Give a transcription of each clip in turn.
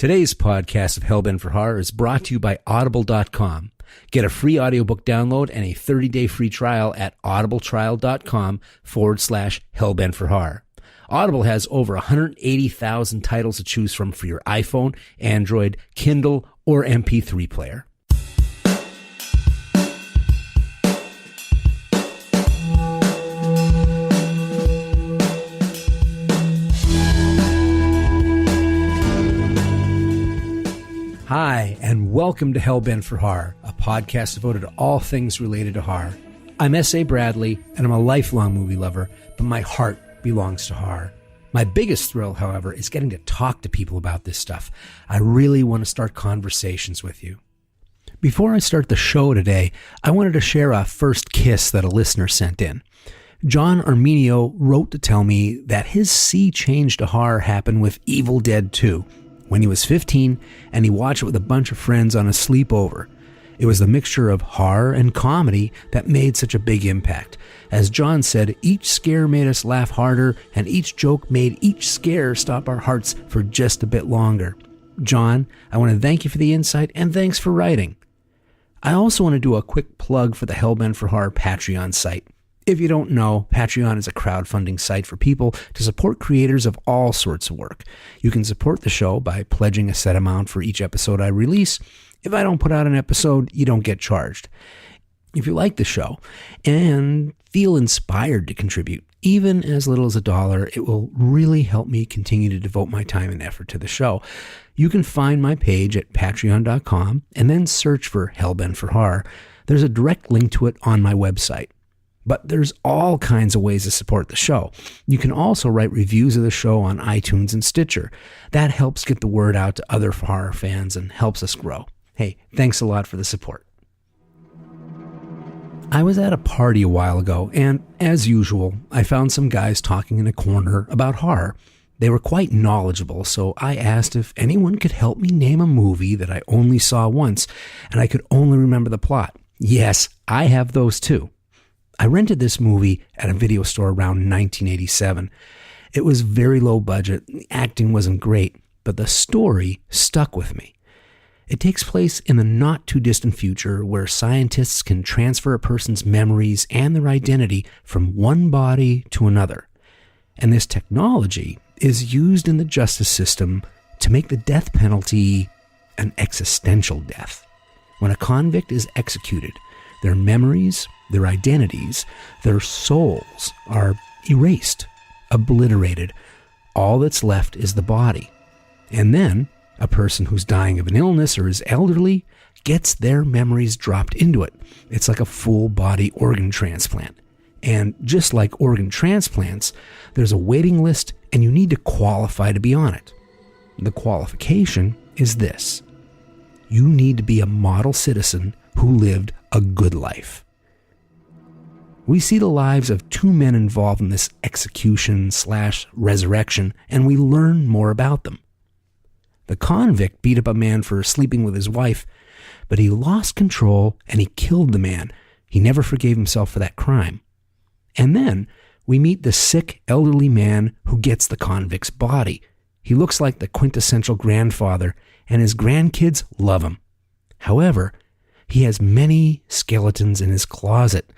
Today's podcast of Hellbent for Horror is brought to you by Audible.com. Get a free audiobook download and a 30-day free trial at audibletrial.com/Hellbent for Horror. Audible has over 180,000 titles to choose from for your iPhone, Android, Kindle, or MP3 player. Hi, and welcome to Hellbent for Horror, a podcast devoted to all things related to horror. I'm S.A. Bradley, and I'm a lifelong movie lover, but my heart belongs to horror. My biggest thrill, however, is getting to talk to people about this stuff. I really want to start conversations with you. Before I start the show today, I wanted to share a first kiss that a listener sent in. John Arminio wrote to tell me that his sea change to horror happened with Evil Dead 2. When he was 15, and he watched it with a bunch of friends on a sleepover. It was the mixture of horror and comedy that made such a big impact. As John said, each scare made us laugh harder, and each joke made each scare stop our hearts for just a bit longer. John, I want to thank you for the insight, and thanks for writing. I also want to do a quick plug for the Hellbent for Horror Patreon site. If you don't know, Patreon is a crowdfunding site for people to support creators of all sorts of work. You can support the show by pledging a set amount for each episode I release. If I don't put out an episode, you don't get charged. If you like the show and feel inspired to contribute, even as little as $1, it will really help me continue to devote my time and effort to the show. You can find my page at patreon.com and then search for Hellbent for Horror. There's a direct link to it on my website. But there's all kinds of ways to support the show. You can also write reviews of the show on iTunes and Stitcher. That helps get the word out to other horror fans and helps us grow. Hey, thanks a lot for the support. I was at a party a while ago, and as usual, I found some guys talking in a corner about horror. They were quite knowledgeable, so I asked if anyone could help me name a movie that I only saw once, and I could only remember the plot. Yes, I have those too. I rented this movie at a video store around 1987. It was very low budget, the acting wasn't great, but the story stuck with me. It takes place in the not too distant future where scientists can transfer a person's memories and their identity from one body to another. And this technology is used in the justice system to make the death penalty an existential death. When a convict is executed, their memories, their identities, their souls are erased, obliterated. All that's left is the body. And then, a person who's dying of an illness or is elderly gets their memories dropped into it. It's like a full-body organ transplant. And just like organ transplants, there's a waiting list and you need to qualify to be on it. The qualification is this. You need to be a model citizen who lived a good life. We see the lives of two men involved in this execution/resurrection, and we learn more about them. The convict beat up a man for sleeping with his wife, but he lost control and he killed the man. He never forgave himself for that crime. And then we meet the sick, elderly man who gets the convict's body. He looks like the quintessential grandfather, and his grandkids love him. However, he has many skeletons in his closet,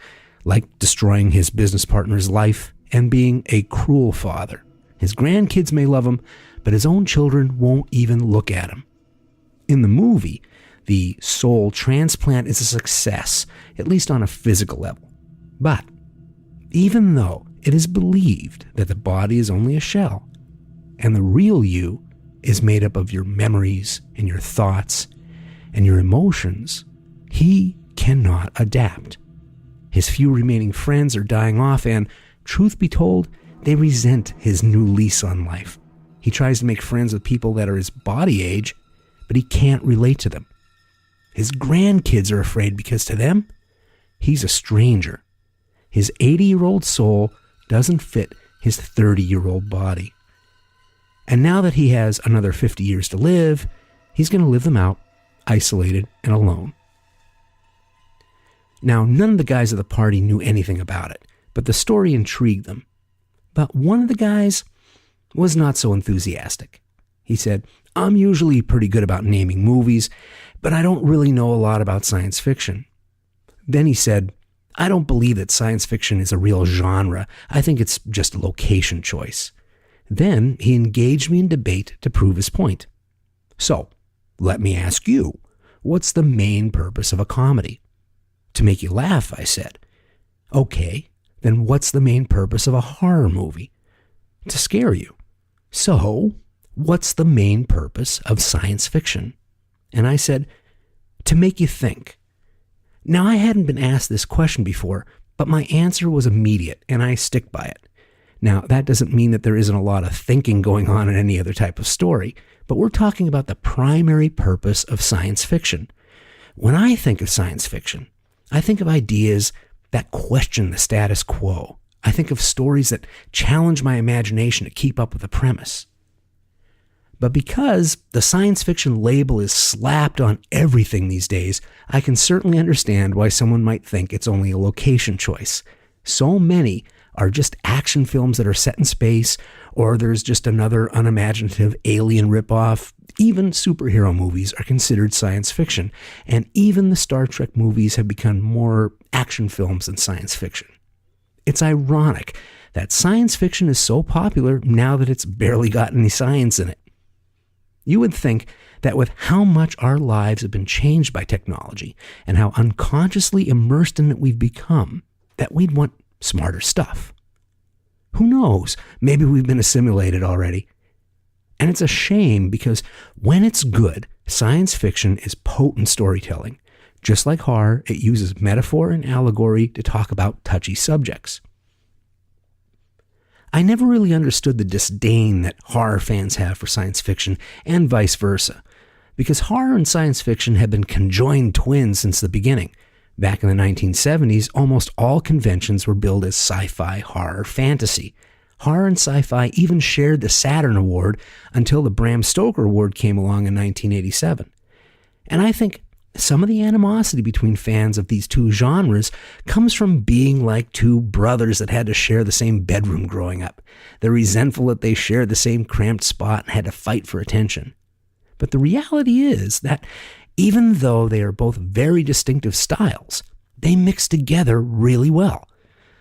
like destroying his business partner's life and being a cruel father. His grandkids may love him, but his own children won't even look at him. In the movie, the soul transplant is a success, at least on a physical level. But even though it is believed that the body is only a shell, and the real you is made up of your memories and your thoughts and your emotions, he cannot adapt. His few remaining friends are dying off, and, truth be told, they resent his new lease on life. He tries to make friends with people that are his body age, but he can't relate to them. His grandkids are afraid because to them, he's a stranger. His 80-year-old soul doesn't fit his 30-year-old body. And now that he has another 50 years to live, he's going to live them out, isolated and alone. Now, none of the guys at the party knew anything about it, but the story intrigued them. But one of the guys was not so enthusiastic. He said, I'm usually pretty good about naming movies, but I don't really know a lot about science fiction. Then he said, I don't believe that science fiction is a real genre. I think it's just a location choice. Then he engaged me in debate to prove his point. So, let me ask you, what's the main purpose of a comedy? To make you laugh, I said. Okay, then what's the main purpose of a horror movie? To scare you. So, what's the main purpose of science fiction? And I said, to make you think. Now, I hadn't been asked this question before, but my answer was immediate, and I stick by it. Now, that doesn't mean that there isn't a lot of thinking going on in any other type of story, but we're talking about the primary purpose of science fiction. When I think of science fiction, I think of ideas that question the status quo. I think of stories that challenge my imagination to keep up with the premise. But because the science fiction label is slapped on everything these days, I can certainly understand why someone might think it's only a location choice. So many are just action films that are set in space, or there's just another unimaginative alien ripoff. Even superhero movies are considered science fiction, and even the Star Trek movies have become more action films than science fiction. It's ironic that science fiction is so popular now that it's barely got any science in it. You would think that with how much our lives have been changed by technology and how unconsciously immersed in it we've become, that we'd want smarter stuff. Who knows? Maybe we've been assimilated already. And it's a shame because when it's good, science fiction is potent storytelling. Just like horror, it uses metaphor and allegory to talk about touchy subjects. I never really understood the disdain that horror fans have for science fiction and vice versa, because horror and science fiction have been conjoined twins since the beginning. Back in the 1970s, almost all conventions were billed as sci-fi, horror, fantasy. Horror and sci-fi even shared the Saturn Award until the Bram Stoker Award came along in 1987. And I think some of the animosity between fans of these two genres comes from being like two brothers that had to share the same bedroom growing up. They're resentful that they shared the same cramped spot and had to fight for attention. But the reality is that even though they are both very distinctive styles, they mix together really well.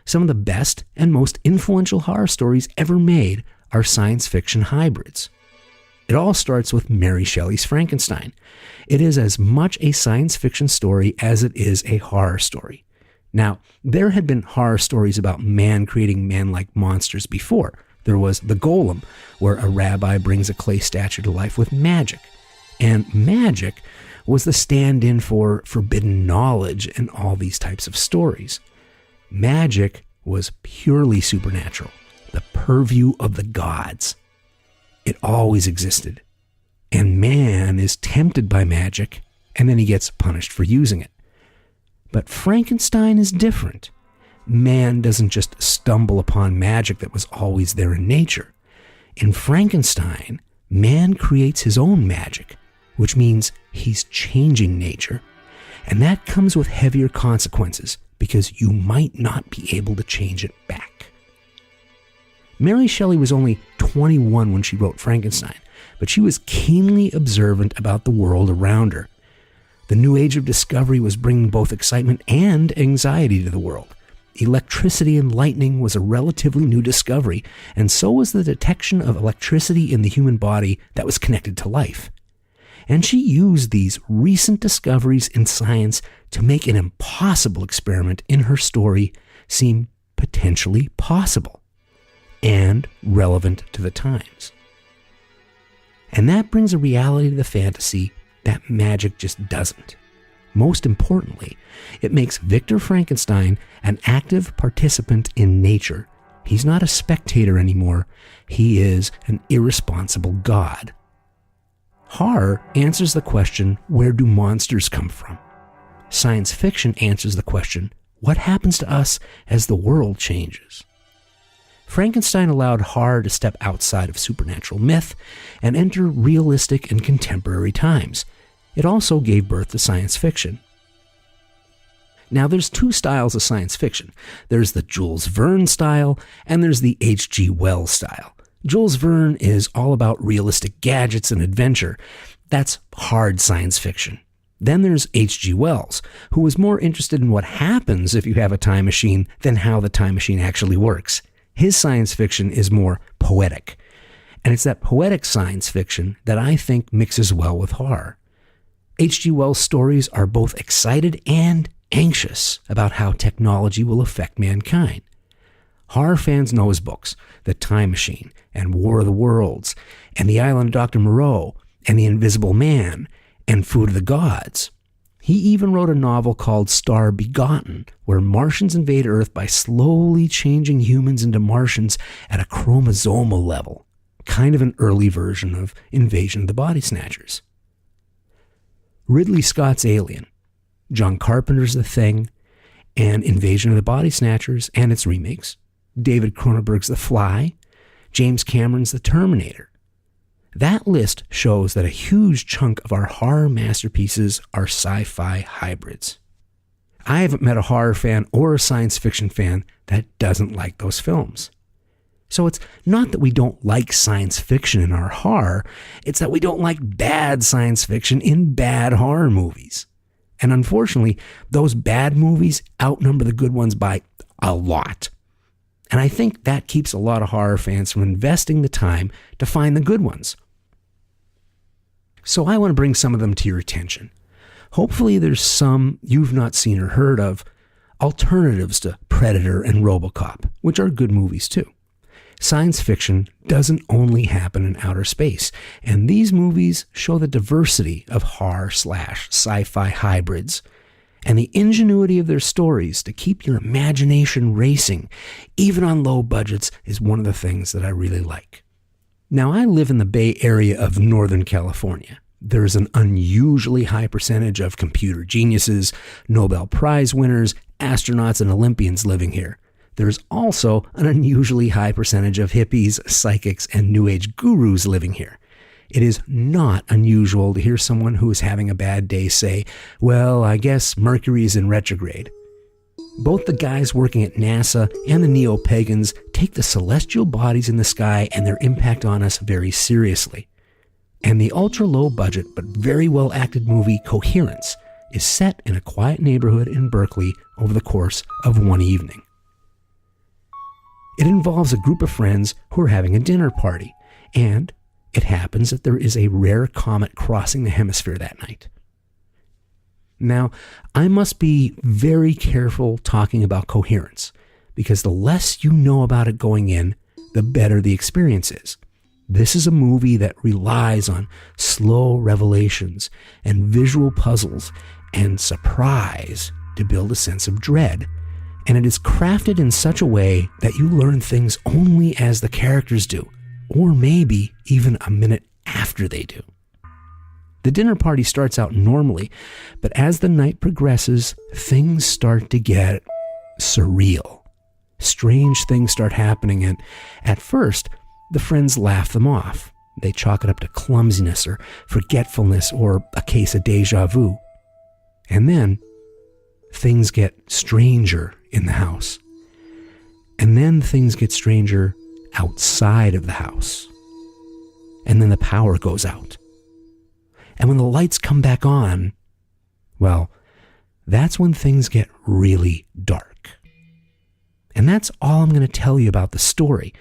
Some of the best and most influential horror stories ever made are science fiction hybrids. It all starts with Mary Shelley's Frankenstein. It is as much a science fiction story as it is a horror story. Now, there had been horror stories about man creating man-like monsters before. There was The Golem, where a rabbi brings a clay statue to life with magic. And magic was the stand-in for forbidden knowledge in all these types of stories. Magic was purely supernatural, the purview of the gods. It always existed. And man is tempted by magic, and then he gets punished for using it. But Frankenstein is different. Man doesn't just stumble upon magic that was always there in nature. In Frankenstein, man creates his own magic, which means he's changing nature. And that comes with heavier consequences, because you might not be able to change it back. Mary Shelley was only 21 when she wrote Frankenstein, but she was keenly observant about the world around her. The new age of discovery was bringing both excitement and anxiety to the world. Electricity and lightning was a relatively new discovery, and so was the detection of electricity in the human body that was connected to life. And she used these recent discoveries in science to make an impossible experiment in her story seem potentially possible and relevant to the times. And that brings a reality to the fantasy that magic just doesn't. Most importantly, it makes Victor Frankenstein an active participant in nature. He's not a spectator anymore. He is an irresponsible god. Horror answers the question, where do monsters come from? Science fiction answers the question, what happens to us as the world changes? Frankenstein allowed horror to step outside of supernatural myth and enter realistic and contemporary times. It also gave birth to science fiction. Now, there's two styles of science fiction. There's the Jules Verne style, and there's the H.G. Wells style. Jules Verne is all about realistic gadgets and adventure. That's hard science fiction. Then there's H.G. Wells, who was more interested in what happens if you have a time machine than how the time machine actually works. His science fiction is more poetic. And it's that poetic science fiction that I think mixes well with horror. H.G. Wells' stories are both excited and anxious about how technology will affect mankind. Horror fans know his books, The Time Machine, and War of the Worlds, and The Island of Dr. Moreau, and The Invisible Man, and Food of the Gods. He even wrote a novel called Star Begotten, where Martians invade Earth by slowly changing humans into Martians at a chromosomal level, kind of an early version of Invasion of the Body Snatchers. Ridley Scott's Alien, John Carpenter's The Thing, and Invasion of the Body Snatchers and its remakes, David Cronenberg's The Fly, James Cameron's The Terminator. That list shows that a huge chunk of our horror masterpieces are sci-fi hybrids. I haven't met a horror fan or a science fiction fan that doesn't like those films. So it's not that we don't like science fiction in our horror, it's that we don't like bad science fiction in bad horror movies. And unfortunately, those bad movies outnumber the good ones by a lot. And I think that keeps a lot of horror fans from investing the time to find the good ones. So I want to bring some of them to your attention. Hopefully there's some you've not seen or heard of, alternatives to Predator and RoboCop, which are good movies too. Science fiction doesn't only happen in outer space, and these movies show the diversity of horror/sci-fi hybrids and the ingenuity of their stories to keep your imagination racing, even on low budgets, is one of the things that I really like. Now, I live in the Bay Area of Northern California. There's an unusually high percentage of computer geniuses, Nobel Prize winners, astronauts, and Olympians living here. There's also an unusually high percentage of hippies, psychics, and New Age gurus living here. It is not unusual to hear someone who is having a bad day say, well, I guess Mercury is in retrograde. Both the guys working at NASA and the neo-pagans take the celestial bodies in the sky and their impact on us very seriously. And the ultra-low budget but very well-acted movie Coherence is set in a quiet neighborhood in Berkeley over the course of one evening. It involves a group of friends who are having a dinner party, and it happens that there is a rare comet crossing the hemisphere that night. Now, I must be very careful talking about Coherence, because the less you know about it going in, the better the experience is. This is a movie that relies on slow revelations and visual puzzles and surprise to build a sense of dread. And it is crafted in such a way that you learn things only as the characters do, or maybe even a minute after they do. The dinner party starts out normally, but as the night progresses, things start to get surreal. Strange things start happening, and at first, the friends laugh them off. They chalk it up to clumsiness or forgetfulness or a case of deja vu. And then, things get stranger in the house. And then things get stranger outside of the house. And then the power goes out. And when the lights come back on, well, that's when things get really dark. And that's all I'm going to tell you about the story.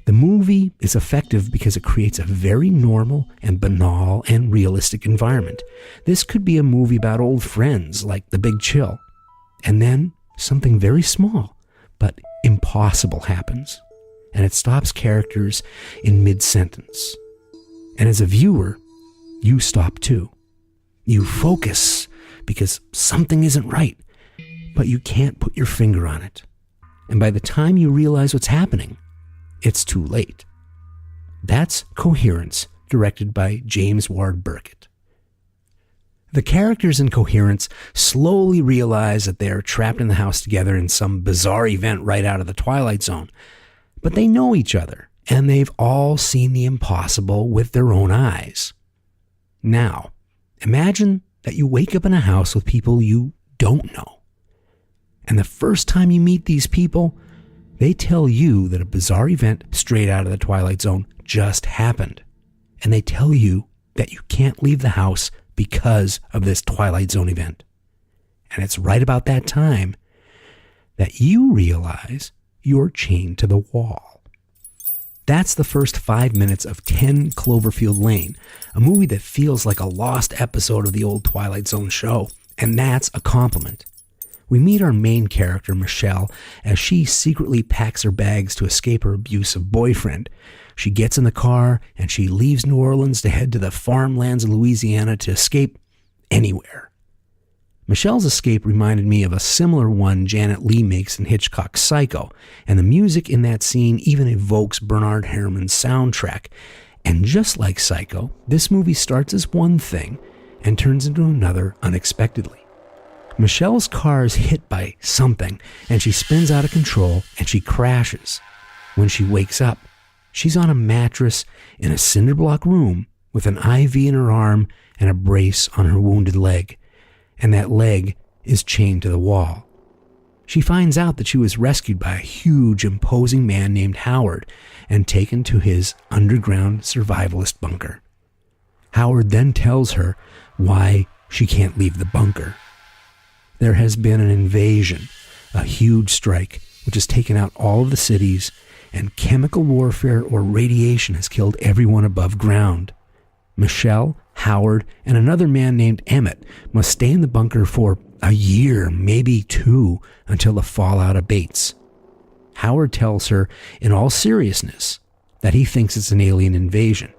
The movie is effective because it creates a very normal and banal and realistic environment. This could be a movie about old friends like The Big Chill. And then something very small but impossible happens. And it stops characters in mid-sentence. And as a viewer, you stop too. You focus because something isn't right, but you can't put your finger on it. And by the time you realize what's happening, it's too late. That's Coherence, directed by James Ward Burkett. The characters in Coherence slowly realize that they are trapped in the house together in some bizarre event right out of the Twilight Zone. But they know each other, and they've all seen the impossible with their own eyes. Now, imagine that you wake up in a house with people you don't know. And the first time you meet these people, They tell you that a bizarre event straight out of the Twilight Zone just happened. And they tell you that you can't leave the house because of this Twilight Zone event. And it's right about that time that you realize you're chained to the wall. That's the first 5 minutes of 10 Cloverfield Lane, a movie that feels like a lost episode of the old Twilight Zone show. And that's a compliment. We meet our main character, Michelle, as she secretly packs her bags to escape her abusive boyfriend. She gets in the car and she leaves New Orleans to head to the farmlands of Louisiana to escape anywhere. Michelle's escape reminded me of a similar one Janet Leigh makes in Hitchcock's Psycho, and the music in that scene even evokes Bernard Herrmann's soundtrack. And just like Psycho, this movie starts as one thing and turns into another unexpectedly. Michelle's car is hit by something, and she spins out of control, and she crashes. When she wakes up, she's on a mattress in a cinder block room with an IV in her arm and a brace on her wounded leg, and that leg is chained to the wall. She finds out that she was rescued by a huge, imposing man named Howard and taken to his underground survivalist bunker. Howard then tells her why she can't leave the bunker. There has been an invasion, a huge strike, which has taken out all of the cities, and chemical warfare or radiation has killed everyone above ground. Michelle, Howard, and another man named Emmett must stay in the bunker for a year, maybe 2, until the fallout abates. Howard tells her, in all seriousness, that he thinks it's an alien invasion.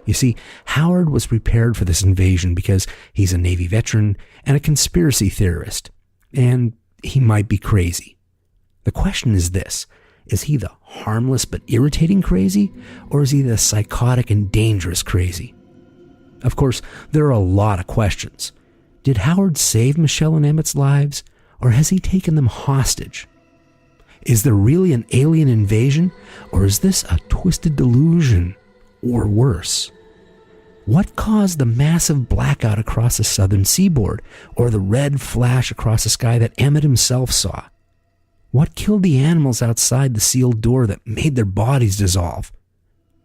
You see, Howard was prepared for this invasion because he's a Navy veteran and a conspiracy theorist, and he might be crazy. The question is this: is he the harmless but irritating crazy, or is he the psychotic and dangerous crazy? Of course, there are a lot of questions. Did Howard save Michelle and Emmett's lives, or has he taken them hostage? Is there really an alien invasion, or is this a twisted delusion, or worse? What caused the massive blackout across the southern seaboard, or the red flash across the sky that Emmett himself saw? What killed the animals outside the sealed door that made their bodies dissolve?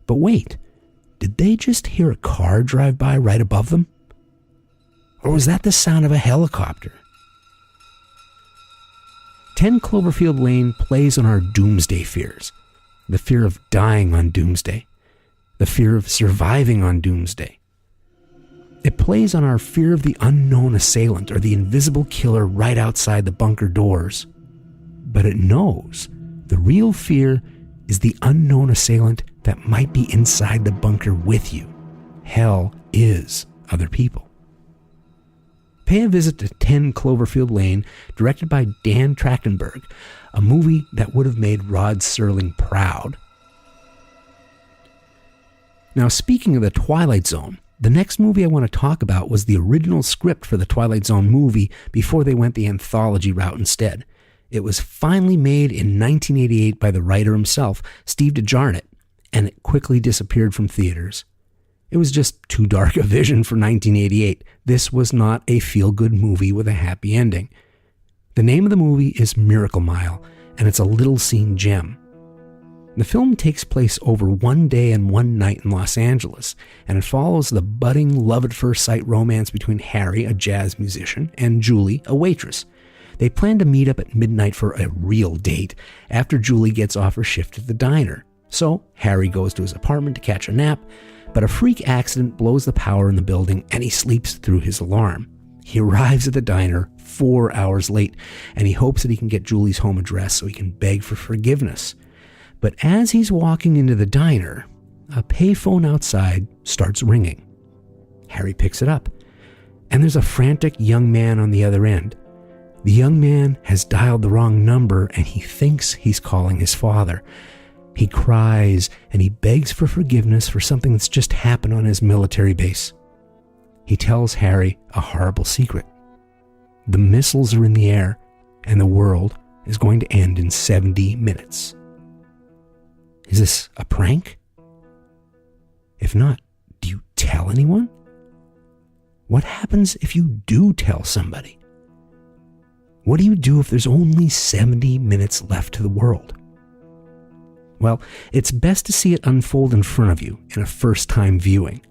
But wait, did they just hear a car drive by right above them? Or was that the sound of a helicopter? 10 Cloverfield Lane plays on our doomsday fears. The fear of dying on doomsday. The fear of surviving on doomsday. It plays on our fear of the unknown assailant or the invisible killer right outside the bunker doors. But it knows the real fear is the unknown assailant that might be inside the bunker with you. Hell is other people. Pay a visit to 10 Cloverfield Lane, directed by Dan Trachtenberg, a movie that would have made Rod Serling proud. Now, speaking of the Twilight Zone, the next movie I want to talk about was the original script for the Twilight Zone movie before they went the anthology route instead. It was finally made in 1988 by the writer himself, Steve DeJarnett, and it quickly disappeared from theaters. It was just too dark a vision for 1988. This was not a feel-good movie with a happy ending. The name of the movie is Miracle Mile, and it's a little-seen gem. The film takes place over one day and one night in Los Angeles, and it follows the budding love-at-first-sight romance between Harry, a jazz musician, and Julie, a waitress. They plan to meet up at midnight for a real date after Julie gets off her shift at the diner. So Harry goes to his apartment to catch a nap, but a freak accident blows the power in the building and he sleeps through his alarm. He arrives at the diner 4 hours late, and he hopes that he can get Julie's home address so he can beg for forgiveness. But as he's walking into the diner, a payphone outside starts ringing. Harry picks it up, and there's a frantic young man on the other end. The young man has dialed the wrong number, and he thinks he's calling his father. He cries, and he begs for forgiveness for something that's just happened on his military base. He tells Harry a horrible secret. The missiles are in the air, and the world is going to end in 70 minutes. Is this a prank? If not, do you tell anyone? What happens if you do tell somebody? What do you do if there's only 70 minutes left to the world? Well, it's best to see it unfold in front of you in a first-time viewing.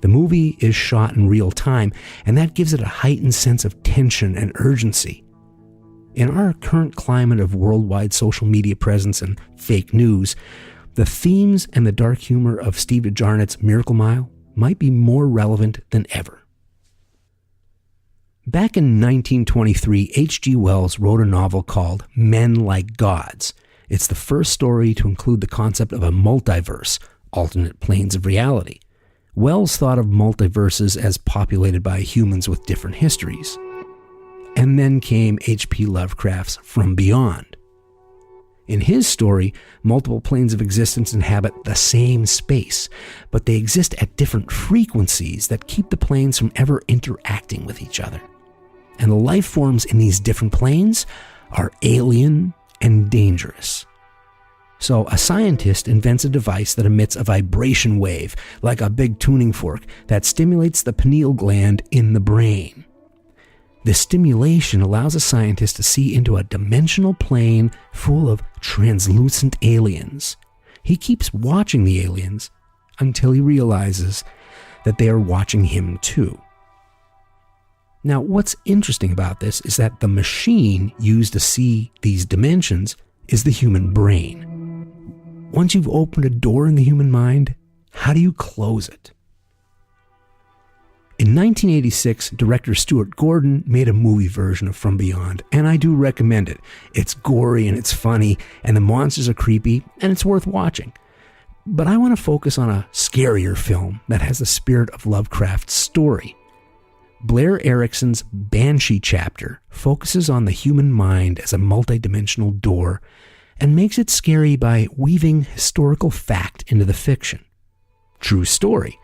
The movie is shot in real time, and that gives it a heightened sense of tension and urgency. In our current climate of worldwide social media presence and fake news, the themes and the dark humor of Steve DeJarnet's Miracle Mile might be more relevant than ever. Back in 1923, H.G. Wells wrote a novel called Men Like Gods. It's the first story to include the concept of a multiverse, alternate planes of reality. Wells thought of multiverses as populated by humans with different histories. And then came H.P. Lovecraft's From Beyond. In his story, multiple planes of existence inhabit the same space, but they exist at different frequencies that keep the planes from ever interacting with each other. And the life forms in these different planes are alien and dangerous. So a scientist invents a device that emits a vibration wave, like a big tuning fork, that stimulates the pineal gland in the brain. This stimulation allows a scientist to see into a dimensional plane full of translucent aliens. He keeps watching the aliens until he realizes that they are watching him too. Now, what's interesting about this is that the machine used to see these dimensions is the human brain. Once you've opened a door in the human mind, how do you close it? In 1986, director Stuart Gordon made a movie version of From Beyond, and I do recommend it. It's gory and it's funny, and the monsters are creepy, and it's worth watching. But I want to focus on a scarier film that has the spirit of Lovecraft's story. Blair Erickson's Banshee chapter focuses on the human mind as a multidimensional door and makes it scary by weaving historical fact into the fiction. True story.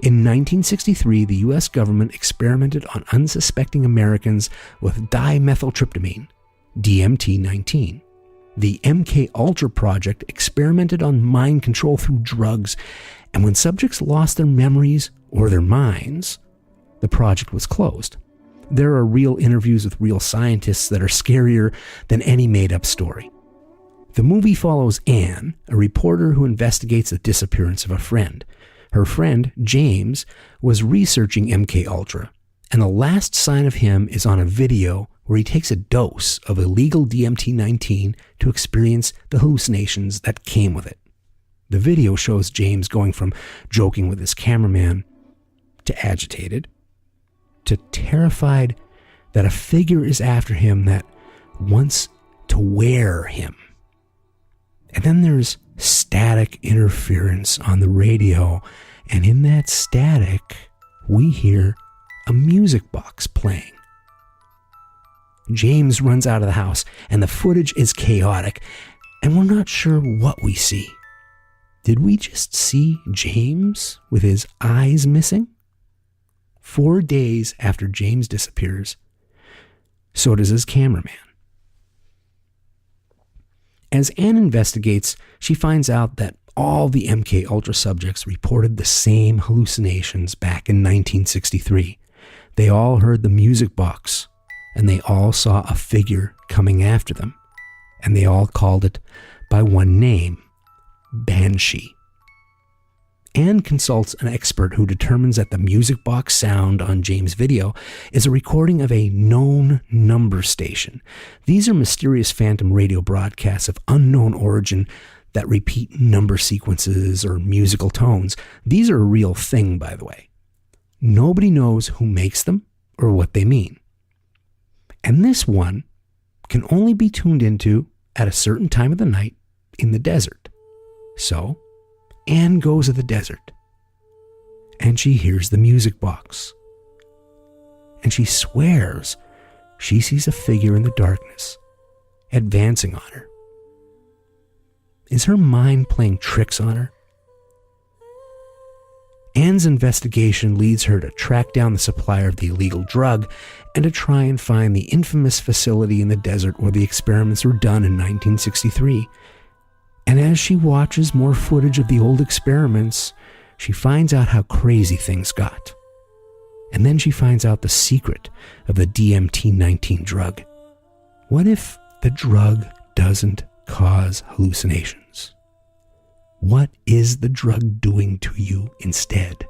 In 1963, the U.S. government experimented on unsuspecting Americans with dimethyltryptamine, DMT-19. The MK-Ultra project experimented on mind control through drugs, and when subjects lost their memories or their minds, the project was closed. There are real interviews with real scientists that are scarier than any made-up story. The movie follows Anne, a reporter who investigates the disappearance of a friend. Her friend, James, was researching MK-Ultra, and the last sign of him is on a video where he takes a dose of illegal DMT-19 to experience the hallucinations that came with it. The video shows James going from joking with his cameraman to agitated, to terrified that a figure is after him that wants to wear him. And then there's static interference on the radio, and in that static, we hear a music box playing. James runs out of the house, and the footage is chaotic, and we're not sure what we see. Did we just see James with his eyes missing? 4 days after James disappears, so does his cameraman. As Anne investigates, she finds out that all the MK-Ultra subjects reported the same hallucinations back in 1963. They all heard the music box, and they all saw a figure coming after them, and they all called it by one name, Banshee. Anne consults an expert who determines that the music box sound on James' video is a recording of a known number station. These are mysterious phantom radio broadcasts of unknown origin that repeat number sequences or musical tones. These are a real thing, by the way. Nobody knows who makes them or what they mean. And this one can only be tuned into at a certain time of the night in the desert. So Anne goes to the desert, and she hears the music box. And she swears she sees a figure in the darkness, advancing on her. Is her mind playing tricks on her? Anne's investigation leads her to track down the supplier of the illegal drug and to try and find the infamous facility in the desert where the experiments were done in 1963. And as she watches more footage of the old experiments, she finds out how crazy things got. And then she finds out the secret of the DMT-19 drug. What if the drug doesn't cause hallucinations? What is the drug doing to you instead?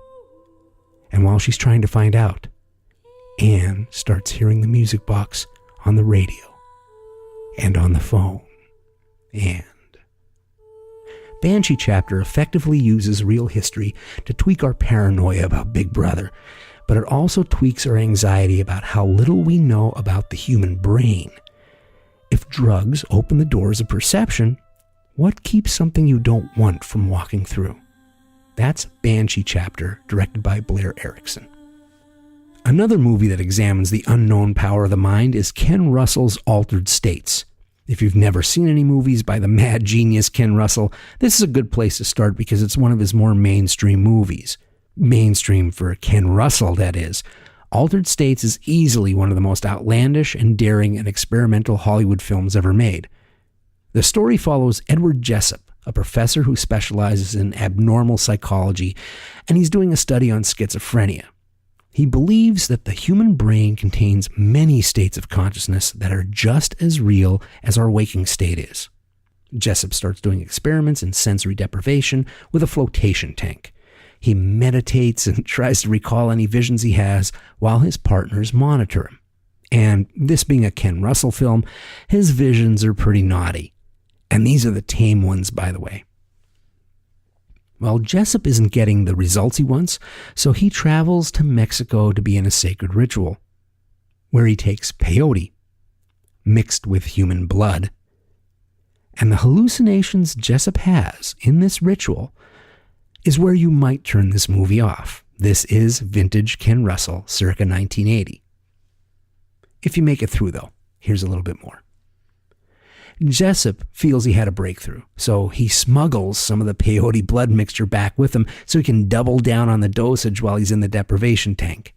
And while she's trying to find out, Anne starts hearing the music box on the radio and on the phone. And Banshee chapter effectively uses real history to tweak our paranoia about Big Brother, but it also tweaks our anxiety about how little we know about the human brain. If drugs open the doors of perception, what keeps something you don't want from walking through? That's Banshee chapter, directed by Blair Erickson. Another movie that examines the unknown power of the mind is Ken Russell's Altered States. If you've never seen any movies by the mad genius Ken Russell, this is a good place to start because it's one of his more mainstream movies. Mainstream for Ken Russell, that is. Altered States is easily one of the most outlandish and daring and experimental Hollywood films ever made. The story follows Edward Jessup, a professor who specializes in abnormal psychology, and he's doing a study on schizophrenia. He believes that the human brain contains many states of consciousness that are just as real as our waking state is. Jessup starts doing experiments in sensory deprivation with a flotation tank. He meditates and tries to recall any visions he has while his partners monitor him. And this being a Ken Russell film, his visions are pretty naughty. And these are the tame ones, by the way. Well, Jessup isn't getting the results he wants, so he travels to Mexico to be in a sacred ritual, where he takes peyote, mixed with human blood. And the hallucinations Jessup has in this ritual is where you might turn this movie off. This is vintage Ken Russell, circa 1980. If you make it through, though, here's a little bit more. Jessup feels he had a breakthrough, so he smuggles some of the peyote blood mixture back with him so he can double down on the dosage while he's in the deprivation tank.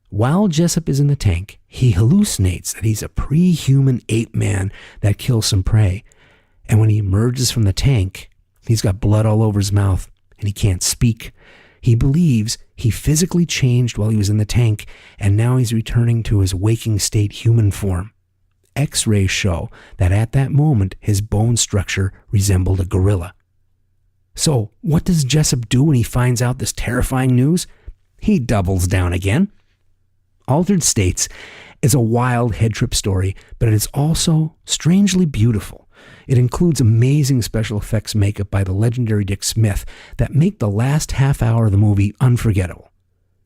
While Jessup is in the tank, he hallucinates that he's a pre-human ape man that kills some prey. And when he emerges from the tank, he's got blood all over his mouth and he can't speak. He believes he physically changed while he was in the tank, and now he's returning to his waking state human form. X-rays show that at that moment, his bone structure resembled a gorilla. So, what does Jessup do when he finds out this terrifying news? He doubles down again. Altered States is a wild head trip story, but it is also strangely beautiful. It includes amazing special effects makeup by the legendary Dick Smith that make the last half hour of the movie unforgettable.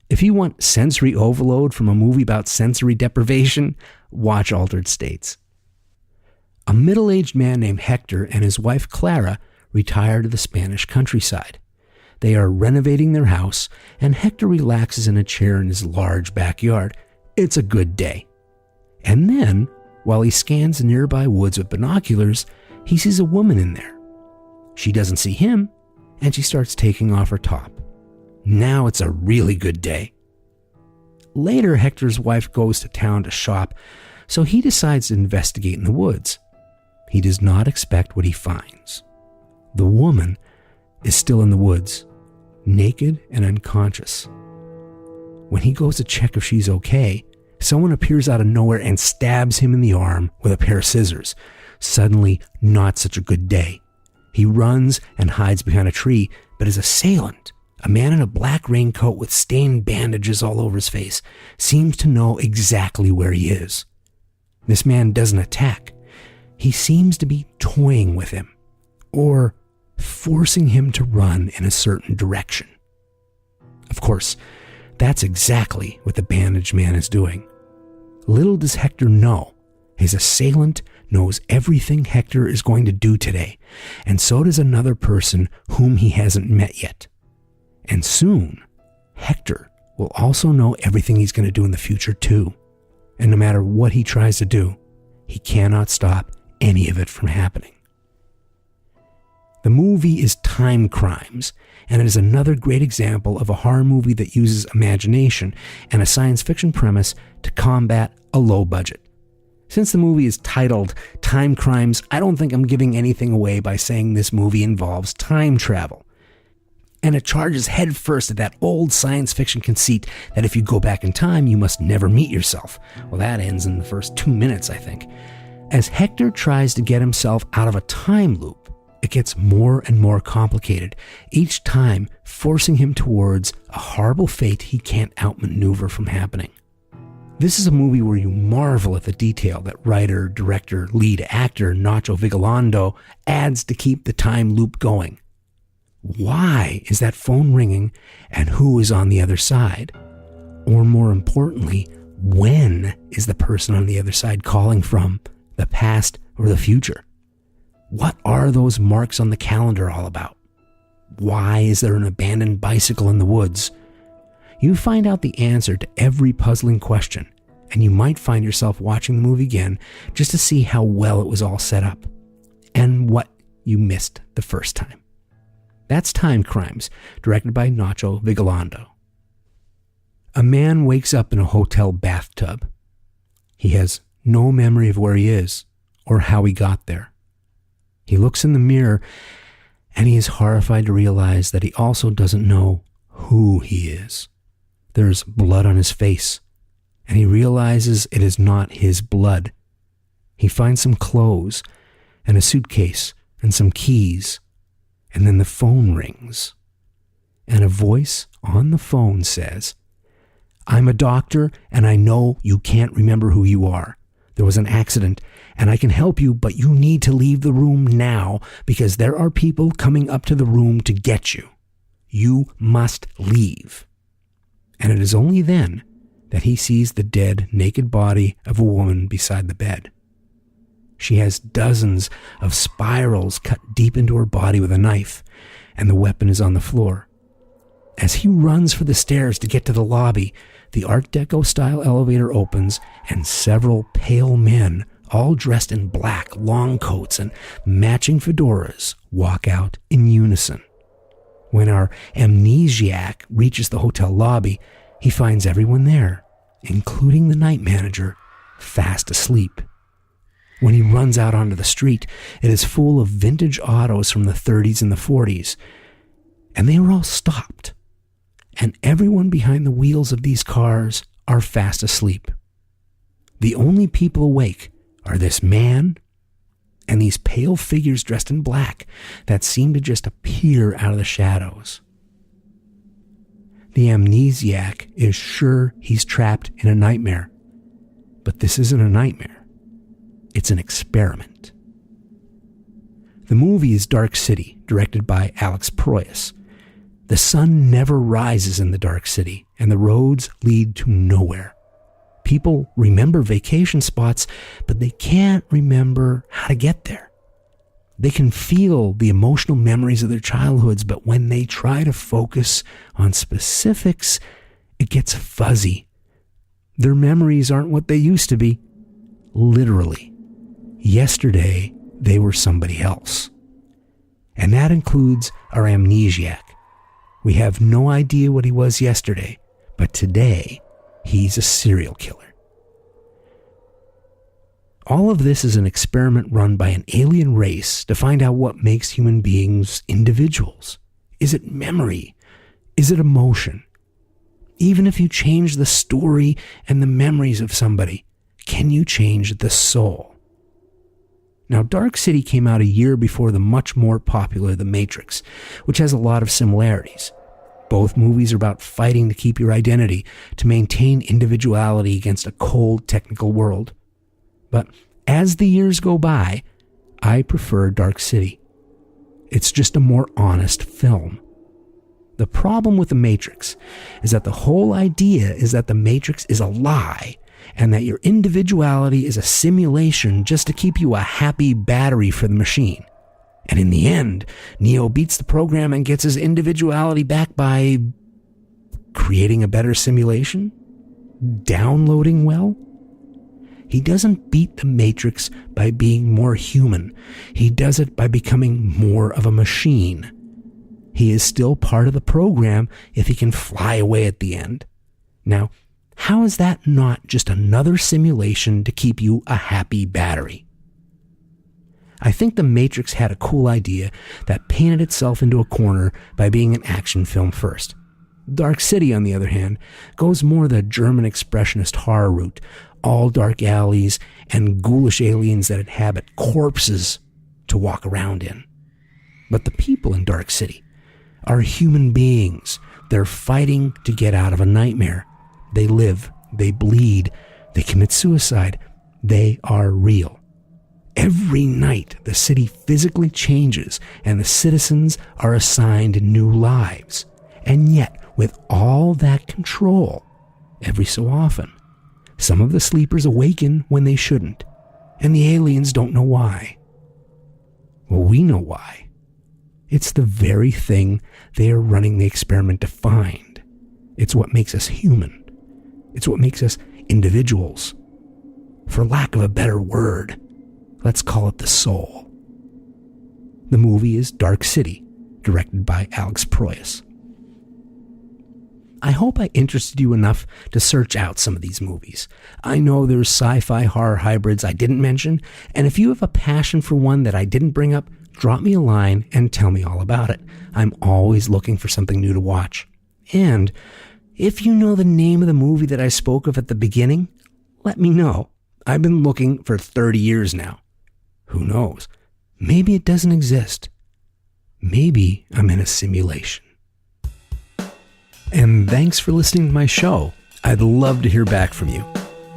If you want sensory overload from a movie about sensory deprivation, watch Altered States. A middle-aged man named Hector and his wife Clara retire to the Spanish countryside. They are renovating their house, and Hector relaxes in a chair in his large backyard. It's a good day. And then, while he scans the nearby woods with binoculars, he sees a woman in there. She doesn't see him, and she starts taking off her top. Now it's a really good day. Later, Hector's wife goes to town to shop, so he decides to investigate in the woods. He does not expect what he finds. The woman is still in the woods, naked and unconscious. When he goes to check if she's okay, someone appears out of nowhere and stabs him in the arm with a pair of scissors. Suddenly, not such a good day. He runs and hides behind a tree, but his assailant, a man in a black raincoat with stained bandages all over his face, seems to know exactly where he is. This man doesn't attack. He seems to be toying with him, or forcing him to run in a certain direction. Of course, that's exactly what the bandaged man is doing. Little does Hector know, his assailant knows everything Hector is going to do today, and so does another person whom he hasn't met yet. And soon, Hector will also know everything he's going to do in the future too. And no matter what he tries to do, he cannot stop any of it from happening. The movie is Time Crimes, and it is another great example of a horror movie that uses imagination and a science fiction premise to combat a low budget. Since the movie is titled Time Crimes, I don't think I'm giving anything away by saying this movie involves time travel. And it charges headfirst at that old science fiction conceit that if you go back in time, you must never meet yourself. Well, that ends in the first 2 minutes, I think. As Hector tries to get himself out of a time loop, It gets more and more complicated, each time forcing him towards a horrible fate he can't outmaneuver from happening. This is a movie where you marvel at the detail that writer, director, lead actor Nacho Vigalondo adds to keep the time loop going. Why is that phone ringing, and who is on the other side? Or more importantly, when is the person on the other side calling from? The past or the future? What are those marks on the calendar all about? Why is there an abandoned bicycle in the woods? You find out the answer to every puzzling question, and you might find yourself watching the movie again just to see how well it was all set up, and what you missed the first time. That's Time Crimes, directed by Nacho Vigalondo. A man wakes up in a hotel bathtub. He has no memory of where he is or how he got there. He looks in the mirror, and he is horrified to realize that he also doesn't know who he is. There's blood on his face, and he realizes it is not his blood. He finds some clothes and a suitcase and some keys, and then the phone rings. And a voice on the phone says, "I'm a doctor, and I know you can't remember who you are. There was an accident, and I can help you, but you need to leave the room now because there are people coming up to the room to get you. You must leave." And it is only then that he sees the dead, naked body of a woman beside the bed. She has dozens of spirals cut deep into her body with a knife, and the weapon is on the floor. As he runs for the stairs to get to the lobby, the Art Deco-style elevator opens, and several pale men, all dressed in black long coats and matching fedoras, walk out in unison. When our amnesiac reaches the hotel lobby, he finds everyone there, including the night manager, fast asleep. When he runs out onto the street, it is full of vintage autos from the 30s and the 40s, and they are all stopped. And everyone behind the wheels of these cars are fast asleep. The only people awake are this man and these pale figures dressed in black that seem to just appear out of the shadows. The amnesiac is sure he's trapped in a nightmare, but this isn't a nightmare. It's an experiment. The movie is Dark City, directed by Alex Proyas. The sun never rises in the Dark City, and the roads lead to nowhere. People remember vacation spots, but they can't remember how to get there. They can feel the emotional memories of their childhoods, but when they try to focus on specifics, it gets fuzzy. Their memories aren't what they used to be. Literally. Yesterday, they were somebody else. And that includes our amnesiac. We have no idea what he was yesterday, but today, he's a serial killer. All of this is an experiment run by an alien race to find out what makes human beings individuals. Is it memory? Is it emotion? Even if you change the story and the memories of somebody, can you change the soul? Now, Dark City came out a year before the much more popular The Matrix, which has a lot of similarities. Both movies are about fighting to keep your identity, to maintain individuality against a cold, technical world. But as the years go by, I prefer Dark City. It's just a more honest film. The problem with The Matrix is that the whole idea is that The Matrix is a lie, and that your individuality is a simulation just to keep you a happy battery for the machine. And in the end, Neo beats the program and gets his individuality back by creating a better simulation? Downloading well? He doesn't beat the Matrix by being more human. He does it by becoming more of a machine. He is still part of the program if he can fly away at the end. Now, how is that not just another simulation to keep you a happy battery? I think The Matrix had a cool idea that painted itself into a corner by being an action film first. Dark City, on the other hand, goes more the German expressionist horror route, all dark alleys and ghoulish aliens that inhabit corpses to walk around in. But the people in Dark City are human beings. They're fighting to get out of a nightmare. They live, they bleed, they commit suicide. They are real. Every night, the city physically changes and the citizens are assigned new lives. And yet, with all that control, every so often, some of the sleepers awaken when they shouldn't, and the aliens don't know why. Well, we know why. It's the very thing they are running the experiment to find. It's what makes us human. It's what makes us individuals. For lack of a better word, let's call it the soul. The movie is Dark City, directed by Alex Proyas. I hope I interested you enough to search out some of these movies. I know there's sci-fi horror hybrids I didn't mention, and if you have a passion for one that I didn't bring up, drop me a line and tell me all about it. I'm always looking for something new to watch. And if you know the name of the movie that I spoke of at the beginning, let me know. I've been looking for 30 years now. Who knows? Maybe it doesn't exist. Maybe I'm in a simulation. And thanks for listening to my show. I'd love to hear back from you.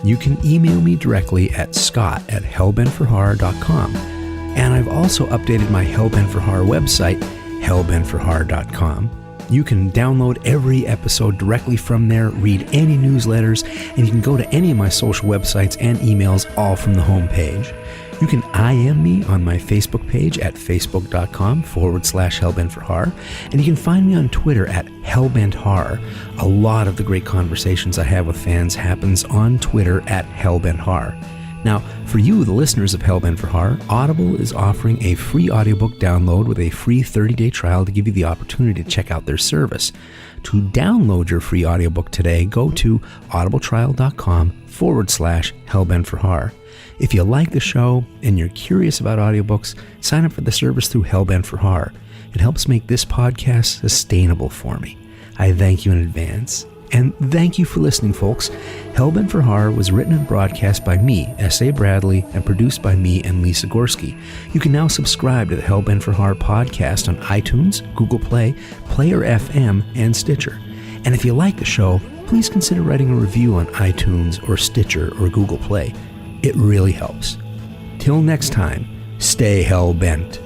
You can email me directly at scott@hellbentforhorror.com. And I've also updated my Hellbent for Horror website, hellbentforhorror.com. You can download every episode directly from there, read any newsletters, and you can go to any of my social websites and emails all from the homepage. You can IM me on my Facebook page at facebook.com/hellbentforhorror, and you can find me on Twitter at hellbenthorror. A lot of the great conversations I have with fans happens on Twitter at hellbenthorror. Now, for you, the listeners of Hellbent for Horror, Audible is offering a free audiobook download with a free 30-day trial to give you the opportunity to check out their service. To download your free audiobook today, go to audibletrial.com/Hellbent for Horror. If you like the show and you're curious about audiobooks, sign up for the service through Hellbent for Horror. It helps make this podcast sustainable for me. I thank you in advance. And thank you for listening, folks. Hellbent for Horror was written and broadcast by me, S.A. Bradley, and produced by me and Lisa Gorski. You can now subscribe to the Hellbent for Horror podcast on iTunes, Google Play, Player FM, and Stitcher. And if you like the show, please consider writing a review on iTunes or Stitcher or Google Play. It really helps. Till next time, stay hellbent.